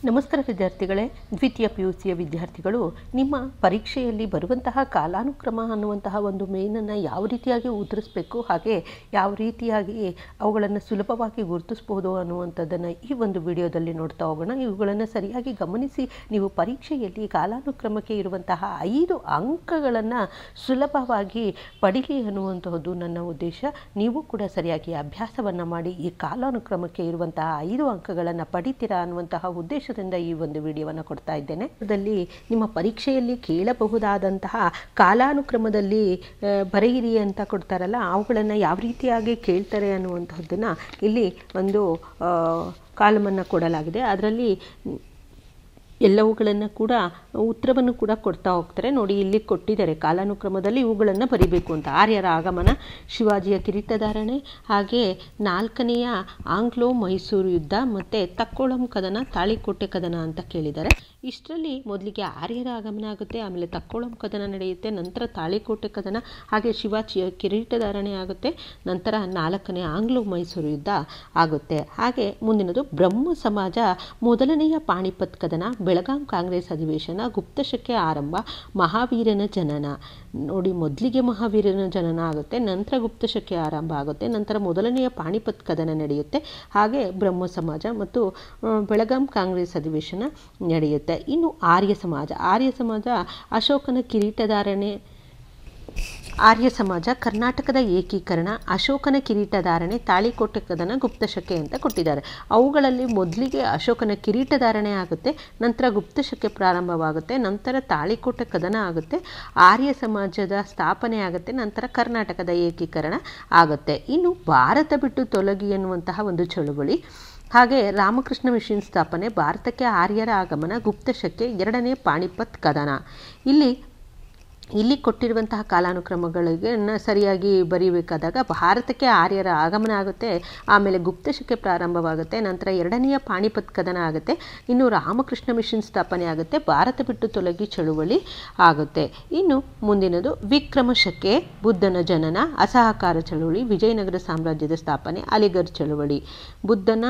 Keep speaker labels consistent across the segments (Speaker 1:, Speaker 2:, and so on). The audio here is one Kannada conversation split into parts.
Speaker 1: ನಮಸ್ಕಾರ ವಿದ್ಯಾರ್ಥಿಗಳೇ, ದ್ವಿತೀಯ PUCಯ ವಿದ್ಯಾರ್ಥಿಗಳು ನಿಮ್ಮ ಪರೀಕ್ಷೆಯಲ್ಲಿ ಬರುವಂತಹ ಕಾಲಾನುಕ್ರಮ ಅನ್ನುವಂತಹ ಒಂದು ಮೇನನ್ನು ಯಾವ ರೀತಿಯಾಗಿ ಉತ್ತರಿಸಬೇಕು, ಹಾಗೆ ಯಾವ ರೀತಿಯಾಗಿ ಅವುಗಳನ್ನು ಸುಲಭವಾಗಿ ಗುರುತಿಸಬಹುದು ಅನ್ನುವಂಥದ್ದನ್ನು ಈ ಒಂದು ವಿಡಿಯೋದಲ್ಲಿ ನೋಡ್ತಾ ಹೋಗೋಣ. ಇವುಗಳನ್ನು ಸರಿಯಾಗಿ ಗಮನಿಸಿ ನೀವು ಪರೀಕ್ಷೆಯಲ್ಲಿ ಕಾಲಾನುಕ್ರಮಕ್ಕೆ ಇರುವಂತಹ 5 ಅಂಕಗಳನ್ನು ಸುಲಭವಾಗಿ ಪಡೀಲಿ ಅನ್ನುವಂತಹದ್ದು ನನ್ನ ಉದ್ದೇಶ. ನೀವು ಕೂಡ ಸರಿಯಾಗಿ ಅಭ್ಯಾಸವನ್ನು ಮಾಡಿ ಈ ಕಾಲಾನುಕ್ರಮಕ್ಕೆ ಇರುವಂತಹ 5 ಅಂಕಗಳನ್ನು ಪಡಿತೀರಾ ಅನ್ನುವಂತಹ ಉದ್ದೇಶ ಈ ಒಂದು ವಿಡಿಯೋವನ್ನು ಕೊಡ್ತಾ ಇದ್ದೇನೆ. ಅದರಲ್ಲಿ ನಿಮ್ಮ ಪರೀಕ್ಷೆಯಲ್ಲಿ ಕೇಳಬಹುದಾದಂತಹ ಕಾಲಾನುಕ್ರಮದಲ್ಲಿ ಬರೆಯಿರಿ ಅಂತ ಕೊಡ್ತಾರಲ್ಲ, ಅವುಗಳನ್ನು ಯಾವ ರೀತಿಯಾಗಿ ಕೇಳ್ತಾರೆ ಅನ್ನುವಂಥದ್ದನ್ನು ಇಲ್ಲಿ ಒಂದು ಕಾಲಮನ್ನು ಕೊಡಲಾಗಿದೆ. ಅದರಲ್ಲಿ ಎಲ್ಲವುಗಳನ್ನು ಕೂಡ ಉತ್ತರವನ್ನು ಕೂಡ ಕೊಡ್ತಾ ಹೋಗ್ತಾರೆ. ನೋಡಿ, ಇಲ್ಲಿ ಕೊಟ್ಟಿದ್ದಾರೆ ಕಾಲಾನುಕ್ರಮದಲ್ಲಿ ಇವುಗಳನ್ನು ಬರಿಬೇಕು ಅಂತ. ಆರ್ಯರ ಆಗಮನ, ಶಿವಾಜಿಯ ಕಿರೀಟಧಾರಣೆ, ಹಾಗೆ 4ನೆಯ ಆಂಗ್ಲೋ ಮೈಸೂರು ಯುದ್ಧ, ಮತ್ತು ತಕ್ಕೋಳಂ ಕದನ, ತಾಳಿಕೋಟೆ ಕದನ ಅಂತ ಕೇಳಿದ್ದಾರೆ. ಇಷ್ಟರಲ್ಲಿ ಮೊದಲಿಗೆ ಆರ್ಯರ ಆಗಮನ ಆಗುತ್ತೆ, ಆಮೇಲೆ ತಕ್ಕೋಳಂ ಕದನ ನಡೆಯುತ್ತೆ, ನಂತರ ತಾಳಿಕೋಟೆ ಕದನ, ಹಾಗೆ ಶಿವಾಜಿಯ ಕಿರೀಟಧಾರಣೆ ಆಗುತ್ತೆ, ನಂತರ 4ನೇ ಆಂಗ್ಲೋ ಮೈಸೂರು ಯುದ್ಧ ಆಗುತ್ತೆ. ಹಾಗೆ ಮುಂದಿನದು ಬ್ರಹ್ಮ ಸಮಾಜ, ಮೊದಲನೆಯ ಪಾಣಿಪತ್ ಕದನ, ಬೆಳಗಾಂ ಕಾಂಗ್ರೆಸ್ ಅಧಿವೇಶನ, ಗುಪ್ತಶಕೆ ಆರಂಭ, ಮಹಾವೀರನ ಜನನ. ನೋಡಿ, ಮೊದಲಿಗೆ ಮಹಾವೀರನ ಜನನ ಆಗುತ್ತೆ, ನಂತರ ಗುಪ್ತಶಕೆ ಆರಂಭ ಆಗುತ್ತೆ, ನಂತರ ಮೊದಲನೆಯ ಪಾಣಿಪತ್ ಕದನ ನಡೆಯುತ್ತೆ, ಹಾಗೆ ಬ್ರಹ್ಮ ಸಮಾಜ ಮತ್ತು ಬೆಳಗಾಂ ಕಾಂಗ್ರೆಸ್ ಅಧಿವೇಶನ ನಡೆಯುತ್ತೆ. ಇನ್ನು ಆರ್ಯ ಸಮಾಜ ಅಶೋಕನ ಕಿರೀಟಧಾರಣೆ, ಆರ್ಯ ಸಮಾಜ ಕರ್ನಾಟಕದ ಏಕೀಕರಣ, ಅಶೋಕನ ಕಿರೀಟಧಾರಣೆ, ತಾಳಿಕೋಟೆ ಕದನ, ಗುಪ್ತಶಕೆ ಅಂತ ಕೊಟ್ಟಿದ್ದಾರೆ. ಅವುಗಳಲ್ಲಿ ಮೊದಲಿಗೆ ಅಶೋಕನ ಕಿರೀಟಧಾರಣೆ ಆಗುತ್ತೆ, ನಂತರ ಗುಪ್ತಶಕೆ ಪ್ರಾರಂಭವಾಗುತ್ತೆ, ನಂತರ ತಾಳಿಕೋಟೆ ಕದನ ಆಗುತ್ತೆ, ಆರ್ಯ ಸಮಾಜದ ಸ್ಥಾಪನೆ ಆಗುತ್ತೆ, ನಂತರ ಕರ್ನಾಟಕದ ಏಕೀಕರಣ ಆಗುತ್ತೆ. ಇನ್ನು ಭಾರತ ಬಿಟ್ಟು ತೊಲಗಿ ಎನ್ನುವಂತಹ ಒಂದು ಚಳುವಳಿ, ಹಾಗೆ ರಾಮಕೃಷ್ಣ ಮಿಷನ್ ಸ್ಥಾಪನೆ, ಭಾರತಕ್ಕೆ ಆರ್ಯರ ಆಗಮನ, ಗುಪ್ತಶಕೆ, 2ನೇ ಪಾಣಿಪತ್ ಕದನ. ಇಲ್ಲಿ ಕೊಟ್ಟಿರುವಂತಹ ಕಾಲಾನುಕ್ರಮಗಳಿಗೆ ಸರಿಯಾಗಿ ಬರೀಬೇಕಾದಾಗ ಭಾರತಕ್ಕೆ ಆರ್ಯರ ಆಗಮನ ಆಗುತ್ತೆ, ಆಮೇಲೆ ಗುಪ್ತಶಕೆ ಪ್ರಾರಂಭವಾಗುತ್ತೆ, ನಂತರ 2ನೆಯ ಪಾಣಿಪತ್ ಕದನ ಆಗುತ್ತೆ, ಇನ್ನು ರಾಮಕೃಷ್ಣ ಮಿಷನ್ ಸ್ಥಾಪನೆ ಆಗುತ್ತೆ, ಭಾರತ ಬಿಟ್ಟು ತೊಲಗಿ ಚಳುವಳಿ ಆಗುತ್ತೆ. ಇನ್ನು ಮುಂದಿನದು ವಿಕ್ರಮಶಕೆ, ಬುದ್ಧನ ಜನನ, ಅಸಹಕಾರ ಚಳುವಳಿ, ವಿಜಯನಗರ ಸಾಮ್ರಾಜ್ಯದ ಸ್ಥಾಪನೆ, ಅಲಿಗಢ್ ಚಳುವಳಿ. ಬುದ್ಧನ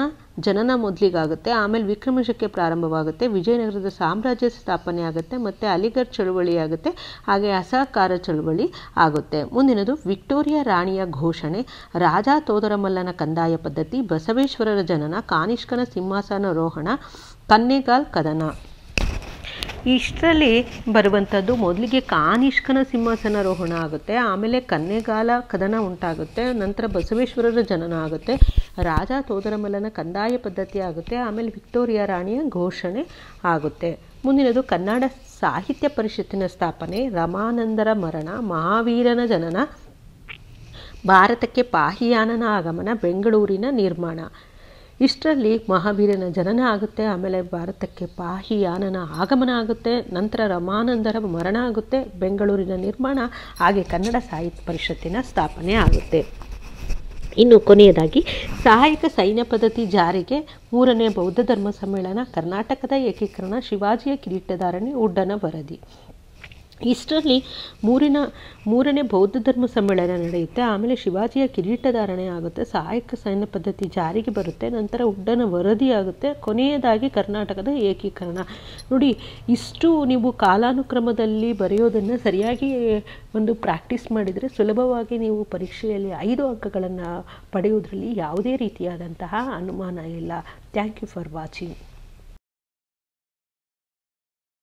Speaker 1: ಜನನ ಮೊದಲಿಗಾಗುತ್ತೆ, ಆಮೇಲೆ ವಿಕ್ರಮಶಕೆ ಪ್ರಾರಂಭವಾಗುತ್ತೆ, ವಿಜಯನಗರದ ಸಾಮ್ರಾಜ್ಯ ಸ್ಥಾಪನೆ ಆಗುತ್ತೆ, ಮತ್ತು ಅಲಿಗಢ್ ಚಳುವಳಿ ಆಗುತ್ತೆ, ಹಾಗೆ ಅಸಹಕಾರ ಚಳುವಳಿ ಆಗುತ್ತೆ. ಮುಂದಿನದು ವಿಕ್ಟೋರಿಯಾ ರಾಣಿಯ ಘೋಷಣೆ, ರಾಜ ತೋದರಮಲ್ಲನ ಕಂದಾಯ ಪದ್ಧತಿ, ಬಸವೇಶ್ವರರ ಜನನ, ಕಾನಿಷ್ಕನ ಸಿಂಹಾಸನಾರೋಹಣ, ಕನ್ನೆಗಾಲ್ ಕದನ. ಇಷ್ಟರಲ್ಲಿ ಬರುವಂಥದ್ದು ಮೊದಲಿಗೆ ಕಾನಿಷ್ಕನ ಸಿಂಹಾಸನಾರೋಹಣ ಆಗುತ್ತೆ, ಆಮೇಲೆ ಕನ್ನೆಗಾಲ ಕದನ ಉಂಟಾಗುತ್ತೆ, ನಂತರ ಬಸವೇಶ್ವರರ ಜನನ ಆಗುತ್ತೆ, ರಾಜ ತೋದರಮಲ್ಲನ ಕಂದಾಯ ಪದ್ಧತಿ ಆಗುತ್ತೆ, ಆಮೇಲೆ ವಿಕ್ಟೋರಿಯಾ ರಾಣಿಯ ಘೋಷಣೆ ಆಗುತ್ತೆ. ಮುಂದಿನದು ಕನ್ನಡ ಸಾಹಿತ್ಯ ಪರಿಷತ್ತಿನ ಸ್ಥಾಪನೆ, ರಮಾನಂದರ ಮರಣ, ಮಹಾವೀರನ ಜನನ, ಭಾರತಕ್ಕೆ ಪಾಹಿಯಾನನ ಆಗಮನ, ಬೆಂಗಳೂರಿನ ನಿರ್ಮಾಣ. ಇಷ್ಟರಲ್ಲಿ ಮಹಾವೀರನ ಜನನ ಆಗುತ್ತೆ, ಆಮೇಲೆ ಭಾರತಕ್ಕೆ ಪಾಹಿಯಾನನ ಆಗಮನ ಆಗುತ್ತೆ, ನಂತರ ರಮಾನಂದರ ಮರಣ ಆಗುತ್ತೆ, ಬೆಂಗಳೂರಿನ ನಿರ್ಮಾಣ, ಹಾಗೆ ಕನ್ನಡ ಸಾಹಿತ್ಯ ಪರಿಷತ್ತಿನ ಸ್ಥಾಪನೆ ಆಗುತ್ತೆ. ಇನ್ನು ಕೊನೆಯದಾಗಿ ಸಹಾಯಕ ಸೈನ್ಯ ಪದ್ಧತಿ ಜಾರಿಗೆ, 3ನೇ ಬೌದ್ಧ ಧರ್ಮ ಸಮ್ಮೇಳನ, ಕರ್ನಾಟಕದ ಏಕೀಕರಣ, ಶಿವಾಜಿಯ ಕಿರೀಟಧಾರಣೆ, ಉಡ್ಡನ ವರದಿ. ಇಷ್ಟರಲ್ಲಿ ಮೂರನೇ ಬೌದ್ಧ ಧರ್ಮ ಸಮ್ಮೇಳನ ನಡೆಯುತ್ತೆ, ಆಮೇಲೆ ಶಿವಾಜಿಯ ಕಿರೀಟಧಾರಣೆ ಆಗುತ್ತೆ, ಸಹಾಯಕ ಸೈನ್ಯ ಪದ್ಧತಿ ಜಾರಿಗೆ ಬರುತ್ತೆ, ನಂತರ ಉಡ್ಡನ ವರದಿ ಆಗುತ್ತೆ, ಕೊನೆಯದಾಗಿ ಕರ್ನಾಟಕದ ಏಕೀಕರಣ. ನೋಡಿ, ಇಷ್ಟು ನೀವು ಕಾಲಾನುಕ್ರಮದಲ್ಲಿ ಬರೆಯೋದನ್ನು ಸರಿಯಾಗಿ ಒಂದು ಪ್ರಾಕ್ಟೀಸ್ ಮಾಡಿದರೆ ಸುಲಭವಾಗಿ ನೀವು ಪರೀಕ್ಷೆಯಲ್ಲಿ 5 ಅಂಕಗಳನ್ನು ಪಡೆಯುವುದರಲ್ಲಿ ಯಾವುದೇ ರೀತಿಯಾದಂತಹ ಅನುಮಾನ ಇಲ್ಲ. Thank you for watching.